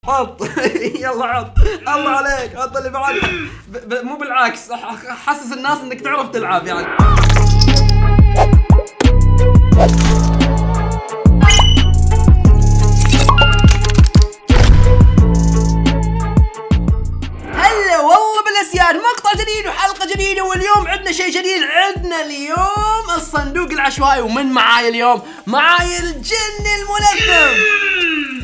حط. يلا حط. الله عليك، حط اللي بعد. مو بالعكس، حسس الناس انك تعرف تلعب يعني. هلا والله بالاسياد، مقطع جديد وحلقة جديدة، واليوم عندنا شيء جديد. عندنا اليوم الصندوق العشوائي، ومن معاي اليوم؟ معاي الجن الملثم.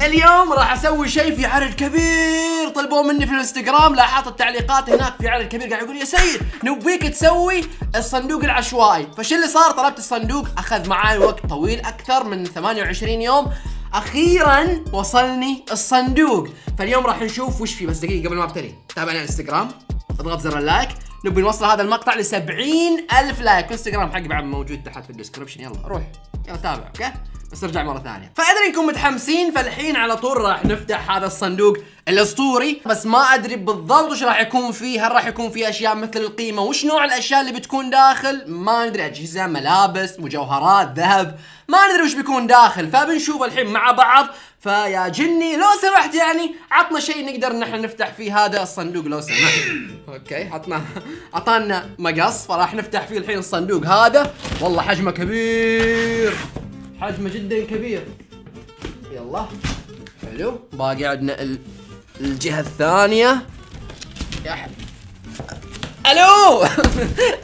اليوم راح اسوي شيء في عدد كبير طلبوه مني في الانستغرام، لاحظت التعليقات هناك في عدد كبير قاعد يقول يا سيد نبيك تسوي الصندوق العشوائي. فش اللي صار؟ طلبت الصندوق، اخذ معاي وقت طويل اكثر من 28 يوم. اخيرا وصلني الصندوق، فاليوم راح نشوف وش فيه. بس دقيقة قبل ما ابتدي، تابعني على الانستغرام، اضغط زر اللايك، نبي نوصل هذا المقطع ل 70,000 لايك. الانستغرام حقي بعد موجود تحت في الديسكربشن، يلا روح يلا تابع. اوكي بس ارجع مرة ثانية. فادري انكم متحمسين، فالحين على طول راح نفتح هذا الصندوق الاسطوري. بس ما ادري بالضبط وش راح يكون فيه. هل راح يكون فيه اشياء مثل القيمة؟ وش نوع الاشياء اللي بتكون داخل؟ ما ندري، اجهزة، ملابس، مجوهرات، ذهب، ما ندري وش بيكون داخل. فبنشوف الحين مع بعض. فيا جني لو سمحت يعني عطنا شيء نقدر نحن نفتح فيه هذا الصندوق لو سمحت. اوكي اعطانا مقص، فراح نفتح فيه الحين الصندوق هذا. والله حجمه كبير، حجمه جدا كبير. يلا حلو. باقي عندنا الجهة الثانية. يا الو.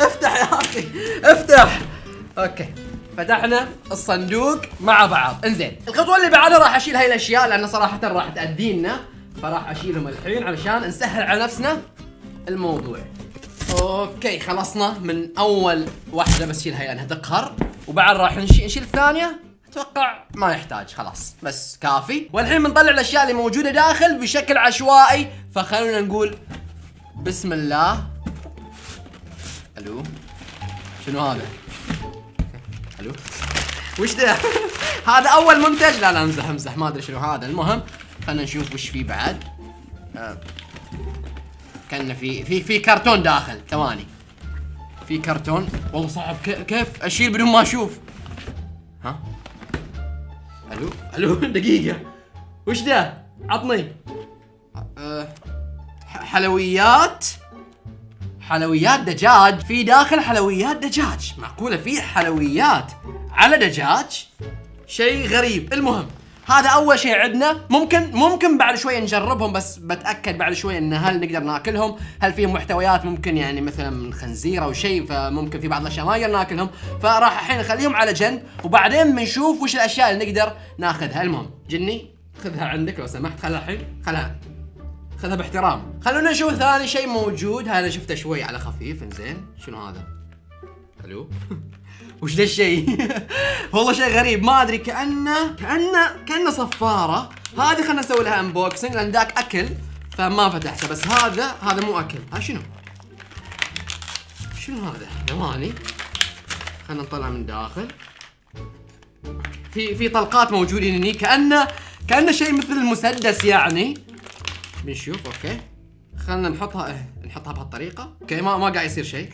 افتح يا اخي افتح. اوكي فتحنا الصندوق مع بعض. انزين، الخطوة اللي بعدها راح اشيل هاي الاشياء لان صراحة راح تأذينا، فراح اشيلهم الحين علشان نسهل على نفسنا الموضوع. اوكي خلصنا من اول واحدة، بس شيل هاي لانها تقهر، وبعد راح نشيل الثانية. اتوقع ما يحتاج، خلاص بس كافي. والحين بنطلع الاشياء اللي موجودة داخل بشكل عشوائي، فخلونا نقول بسم الله. الو شنو هذا؟ الو وش ده؟ هذا اول منتج. لا امزح ما ادري شنو هذا. المهم خلينا نشوف وش فيه بعد. كان في كرتون داخل. ثواني، في كرتون. والله صعب كيف اشيل بدون ما اشوف. ها الو دقيقة، وش ده؟ عطني. حلويات دجاج. في داخل حلويات دجاج. معقولة في حلويات على دجاج؟ شيء غريب. المهم هذا اول شيء عندنا. ممكن بعد شوي نجربهم، بس بتاكد بعد شوي ان هل نقدر ناكلهم، هل فيهم محتويات ممكن يعني مثلا من خنزير او شيء، فممكن في بعض الاشياء ما نقدر ناكلهم. فراح الحين نخليهم على جنب، وبعدين بنشوف وش الاشياء اللي نقدر ناخذها. المهم جني خذها عندك لو سمحت. خلها الحين، خذها باحترام. خلونا نشوف ثاني شيء موجود. هذا شفته شوي على خفيف. انزين شنو هذا؟ الو وش ذا الشيء؟ والله شيء غريب، ما ادري، كأنه صفارة. هذه خلنا نسوي لها انبوكسنج لان ذاك اكل فما فتحته. بس هذا مو اكل. ها شنو هذا؟ ثواني خلنا نطلع من داخل. في طلقات موجودين هني، كأنه شيء مثل المسدس يعني. بنشوف. اوكي خلنا نحطها بهالطريقة. اوكي ما قاعد يصير شيء.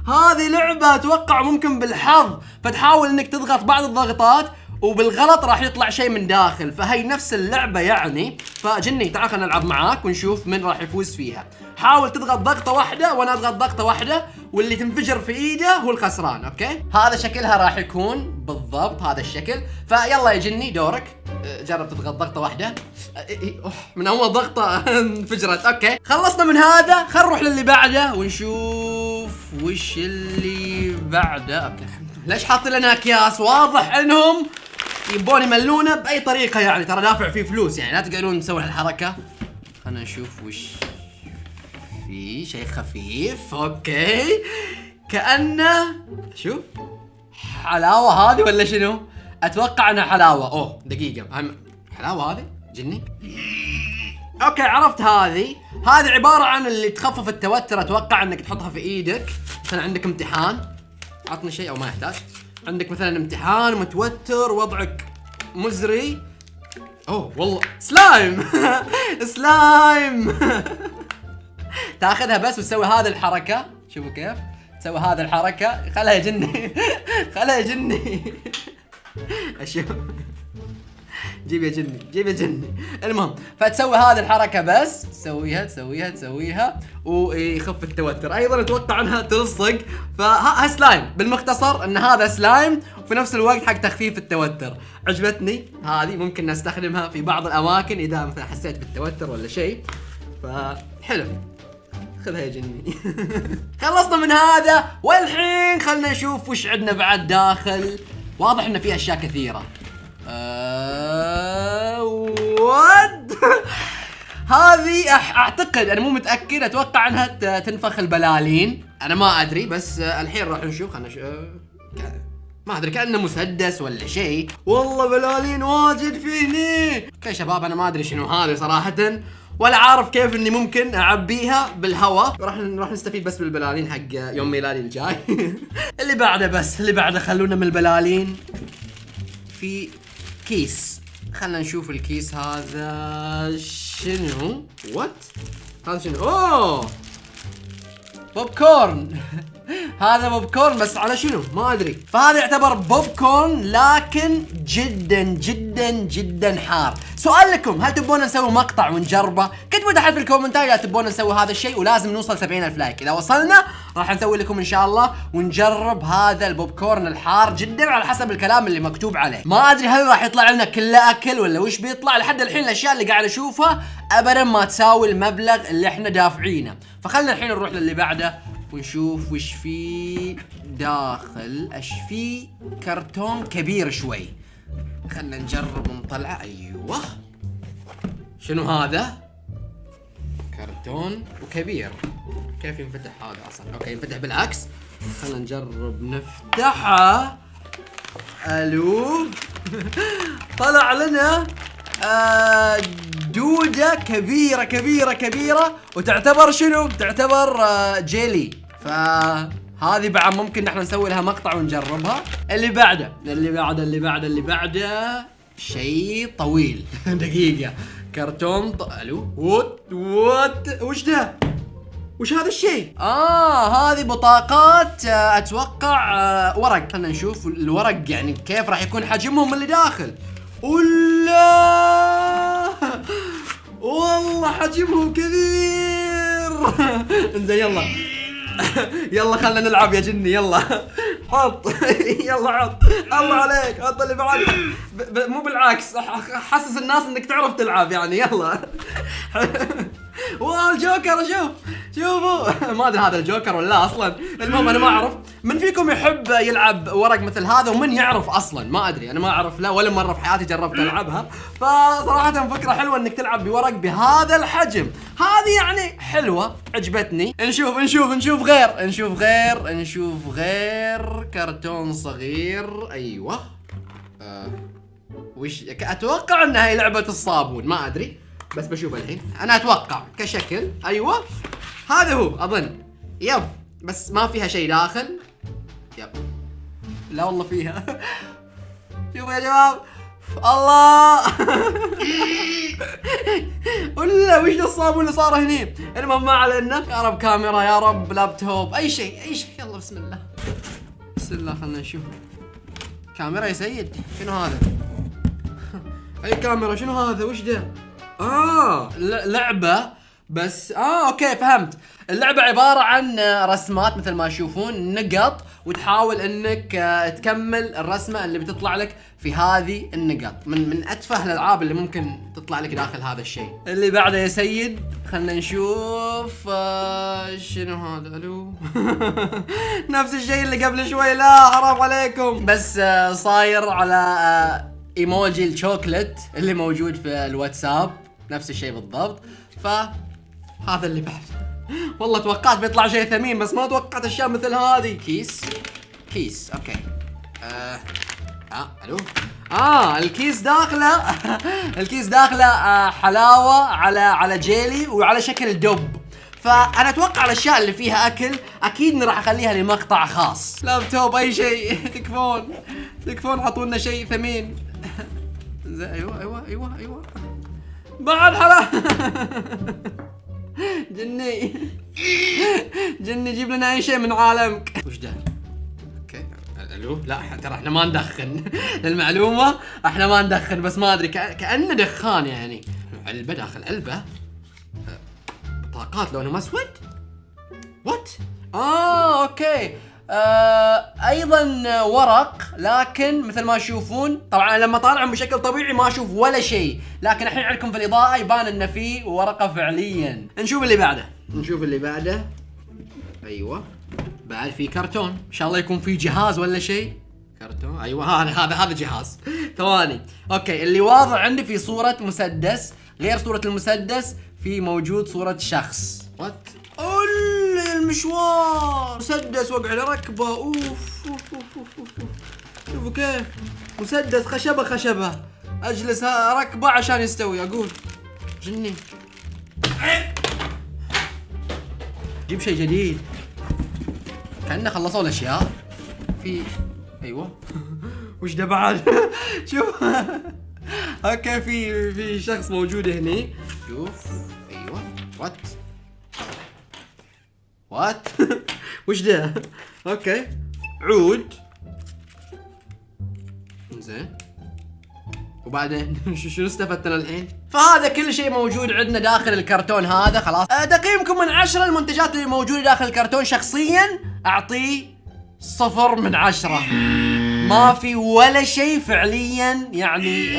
هذه لعبة اتوقع ممكن بالحظ، فتحاول انك تضغط بعض الضغطات وبالغلط راح يطلع شيء من داخل. فهي نفس اللعبة يعني. فجني تعال خلنا نلعب معاك ونشوف من راح يفوز فيها. حاول تضغط ضغطة واحدة وانا اضغط ضغطة واحدة، واللي تنفجر في ايده هو الخسران. اوكي هذا شكلها راح يكون بالضبط هذا الشكل. فيلا يا جني دورك، جرب تضغط ضغطة واحدة. من اول ضغطة انفجرت. اوكي خلصنا من هذا، خل نروح للي بعده ونشوف وش اللي بعده. اوكي ليش حاطين لنا اكياس؟ واضح انهم يبون يملونا باي طريقة يعني. ترى دافع فيه فلوس يعني، لا تقدرون نسوي هالحركة. خلنا نشوف وش في. شيء خفيف. اوكي كأنه شوف حلاوة هذه ولا شنو؟ اتوقع انها حلاوة. اوه دقيقة، حلاوة هذه جني. اوكي عرفت. هذه عبارة عن اللي تخفف التوتر. اتوقع انك تحطها في ايدك مثلا عندك امتحان. عطني شيء او ما يحتاج. عندك مثلا امتحان ومتوتر وضعك مزري. اوه والله سلايم. سلايم. تاخذها بس وتسوي هذه الحركة. شوفوا كيف تسوي هذه الحركة. خلها يا جني. اشوف جيب يا جني، جيب يا جني. المهم فتسوي هذه الحركه بس، تسويها ويخف التوتر. ايضا اتوقع انها تلصق. فها سلايم، بالمختصر ان هذا سلايم وفي نفس الوقت حق تخفيف التوتر. عجبتني هذه، ممكن نستخدمها في بعض الاماكن اذا مثلا حسيت بالتوتر ولا شيء، فحلو. خذها يا جني. خلصنا من هذا، والحين خلنا نشوف وش عندنا بعد داخل. واضح ان في اشياء كثيرة. وات. هذه اعتقد، انا مو متأكد، اتوقع انها تنفخ البلالين. انا ما ادري، بس الحين راح نشوف. خلنا ما ادري، كأنه مسدس ولا شيء. والله بلالين واجد في هني. اوكي شباب، انا ما ادري شنو هذا صراحة، ولا عارف كيف اني ممكن اعبيها بالهواء. راح نستفيد بس بالبلالين حق يوم ميلادي الجاي. اللي بعده خلونا من البلالين في كيس. خلنا نشوف الكيس هذا شنو. وات هذا شنو؟ اوه بوب كورن. هذا بوب كورن، بس على شنو ما ادري. فهذا يعتبر بوب كورن لكن جدا جدا جدا حار. سؤال لكم، هل تبون نسوي مقطع ونجربه؟ كتبوا تحت في الكومنتات اذا تبون نسوي هذا الشيء، ولازم نوصل 70,000 لايك. اذا وصلنا راح نسوي لكم ان شاء الله ونجرب هذا البوب كورن الحار جدا على حسب الكلام اللي مكتوب عليه. ما ادري هل راح يطلع لنا كله اكل ولا وش بيطلع. لحد الحين الاشياء اللي قاعد اشوفها ابدا ما تساوي المبلغ اللي احنا دافعينه. فخلنا الحين نروح للي بعده ونشوف وش في داخل. ايش في؟ كرتون كبير شوي. خلنا نجرب ونطلعه. ايوه، شنو هذا؟ كرتون وكبير. كيف ينفتح هذا اصلا؟ اوكي ينفتح بالعكس. خلنا نجرب نفتحه. الو. طلع لنا دودة كبيرة كبيرة كبيرة، وتعتبر شنو؟ تعتبر جيلي. فهذه بعد ممكن نحن نسوي لها مقطع ونجربها. اللي بعده شيء طويل. دقيقة. كرتون الو. وات وش ده؟ وش هذا الشيء؟ هذه بطاقات اتوقع ورق. خلنا نشوف الورق يعني كيف راح يكون حجمهم اللي داخل. ولا والله حجمهم كبير. انزين يلا. يلا خلنا نلعب يا جني. يلا حط. يلا حط. الله عليك، حط اللي بعد. مو بالعكس، حسس الناس انك تعرف تلعب يعني. يلا. واو الجوكر، شوفوا. ما ادري هذا الجوكر ولا لا اصلا. المهم انا ما اعرف من فيكم يحب يلعب ورق مثل هذا، ومن يعرف اصلا. ما ادري، انا ما اعرف لا ولا مره في حياتي جربت العبها. فصراحه فكره حلوه انك تلعب بورق بهذا الحجم. هذه يعني حلوه، عجبتني. نشوف غير كرتون صغير. ايوه. وش اتوقع انها هي لعبه الصابون، ما ادري بس بشوف الحين. انا اتوقع كشكل. ايوه هذا هو اظن. يب، بس ما فيها شيء داخل. يب، لا والله فيها. شوفوا يا شباب. الله. ولا وش الصابون اللي صار هني. المهم ما علينا. يا رب كاميرا، يا رب لابتوب، اي شيء. يلا بسم الله خلنا نشوف. كاميرا يا سيد. شنو هذا؟ اي كاميرا. شنو هذا؟ وش ده؟ لعبة بس. اوكي فهمت. اللعبة عبارة عن رسمات مثل ما تشوفون، نقط، وتحاول انك تكمل الرسمة اللي بتطلع لك في هذه النقط. من اتفه الالعاب اللي ممكن تطلع لك داخل هذا الشيء. اللي بعده يا سيد خلنا نشوف. شنو هذا؟ الو. نفس الشيء اللي قبل شوي. لا حرام عليكم. بس صاير على ايموجي الشوكلت اللي موجود في الواتساب، نفس الشيء بالضبط. فهذا اللي بعد. والله توقعت بيطلع شيء ثمين، بس ما توقعت اشياء مثل هذه. كيس اوكي. الو. الكيس داخله حلاوه على جيلي وعلى شكل دب. فانا اتوقع الاشياء اللي فيها اكل اكيد راح اخليها لمقطع خاص. لابتوب، اي شيء. تكفون عطونا شيء ثمين. ايوه بعد حلا. جني جيب لنا اي شيء من عالمك. وش ده؟ اوكي الو لا ترى احنا ما ندخن. للمعلومة احنا ما ندخن، بس ما ادري كأنه دخان يعني. علبة داخل علبة، بطاقات لونهم اسود. وات؟ اوكي. ايضا ورق، لكن مثل ما تشوفون طبعا لما طالعهم بشكل طبيعي ما اشوف ولا شيء، لكن الحين عندكم في الاضاءة يبان انه في ورقة فعليا. نشوف اللي بعده. ايوه بعد في كرتون، ان شاء الله يكون في جهاز ولا شيء. كرتون، ايوه هذا جهاز. ثواني. اوكي، اللي واضح عندي في صورة مسدس، غير صورة المسدس في موجود صورة شخص. وات؟ المشوار مسدس وقع على ركبه. اوف شوفوا كيف مسدس خشبه اجلس ركبه عشان يستوي. اقول جني جيب شيء جديد. كأنه خلصوا الاشياء في. ايوه وش ده بعد؟ شوف. اوكي في شخص موجود هني. شوف. ايوه وات؟ وش ده؟ اوكي عود. زين وبعدين شنو استفدتنا الحين؟ فهذا كل شيء موجود عندنا داخل الكرتون هذا. خلاص تقييمكم من 10 المنتجات اللي موجودة داخل الكرتون. شخصيا اعطيه 0 من 10. ما في ولا شيء فعليا يعني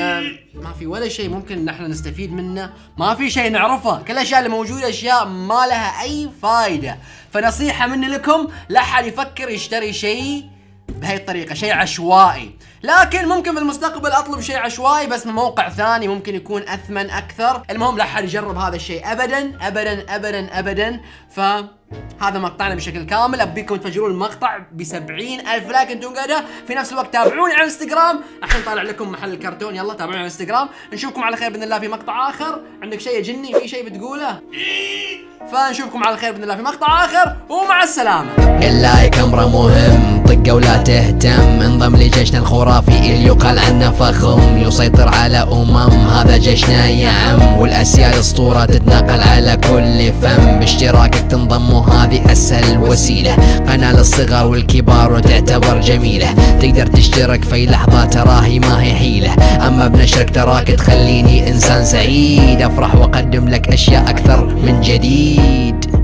ما في ولا شيء ممكن نحن نستفيد منه، ما في شيء نعرفه. كل الاشياء اللي موجودة اشياء ما لها اي فايدة. فنصيحة مني لكم، لا احد يفكر يشتري شيء بهاي الطريقة، شيء عشوائي. لكن ممكن في المستقبل اطلب شيء عشوائي بس من موقع ثاني ممكن يكون اثمن اكثر. المهم لا احد يجرب هذا الشيء ابدا ابدا ابدا ابدا. فهذا مقطعنا بشكل كامل. ابيكم تفجرون المقطع ب70,000 لايك انتم قاعدة. في نفس الوقت تابعوني على الانستغرام، الحين طالع لكم محل الكرتون. يلا تابعوني على الانستغرام. نشوفكم على خير باذن الله في مقطع اخر. عندك شيء يا جني؟ في شيء بتقوله؟ فنشوفكم على خير باذن الله في مقطع اخر، ومع السلامة. اللايك امره مهم، طقه ولا تهتم. انضم لجيشنا الخرافي اللي يقال عنه فخم، يسيطر على هذا جيشنا يا عم. والاسياد اسطورة تتناقل على كل فم. باشتراكك تنضم وهذه اسهل وسيلة. قناة للصغار والكبار وتعتبر جميلة. تقدر تشترك في لحظة تراهي ما هي حيلة. اما بنشرك تراك تخليني انسان سعيد. افرح واقدم لك اشياء اكثر من جديد.